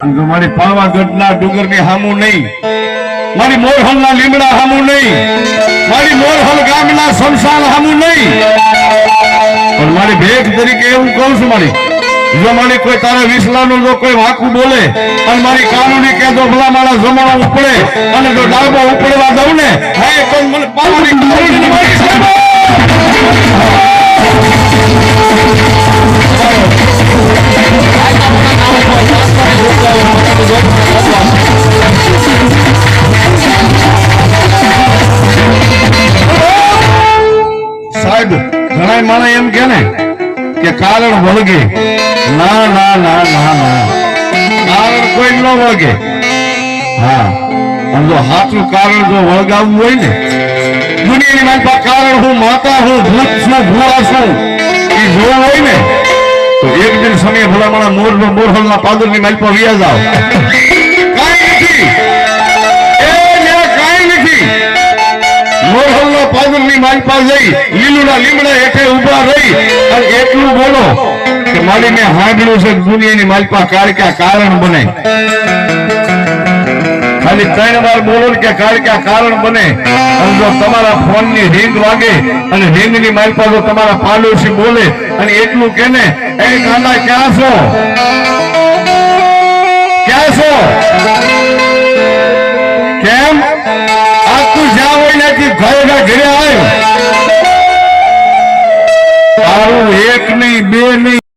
જો મારી પાવાગઢના ડુંગરની હામું નહીં, મારી મોરહલના લીમડા હામું નહીં, મારી મોરહલ ગામના શમશાન હામું નહીં, પણ મારી ભેગ તરીકે એવું કહું છું મારી, જો મારી કોઈ તારા વિસલાનું જો કોઈ વાકું બોલે અને મારી કાનૂની કે જો ભલા મારા જમણો ઉપડે અને જો ડાબો ઉપડવા દઉં ને હે તો મને પાવાની કાનૂની મારી સાહેબ ઘણા માણસ એમ કે ને કે કારણ વળગે, ના ના ના ના ના, કારણ કોઈ ન વળગે. હા, અને જો સાચું કારણ જો વળગાવવું હોય ને, દુનિયાની મારી કારણ હું માતા હું ભૂત છું ભૂવા છું એ જોવું હોય ને તો એક દિન સમય ભલા મારા મોરહલના પાદરની મારી પર વ્યા જાવ. કાંઈ નથી, કાંઈ નથી. મોરહલના પાદરની મારી પાસે જઈ લીલુના લીમડા હેઠે ઉભા રહી અને એટલું બોલો કે મારી મેં હાંડલું છે દુનિયાની મારી પાસે કાળકા કારણ બને. ખાલી 3 વાર બોલો કે કાળકા કારણ બને. અને જો તમારા ફોન ની રિંગ વાગે અને રિંગ ની મારી પાસે તમારા પાડોશી બોલે અને એટલું કે ને એ ગાંડા ક્યાં છો, ક્યાં છો, કેમ આખું જ્યાં હોય નથી ઘરે આવ્યું. તારું 1 નહીં 2 નહીં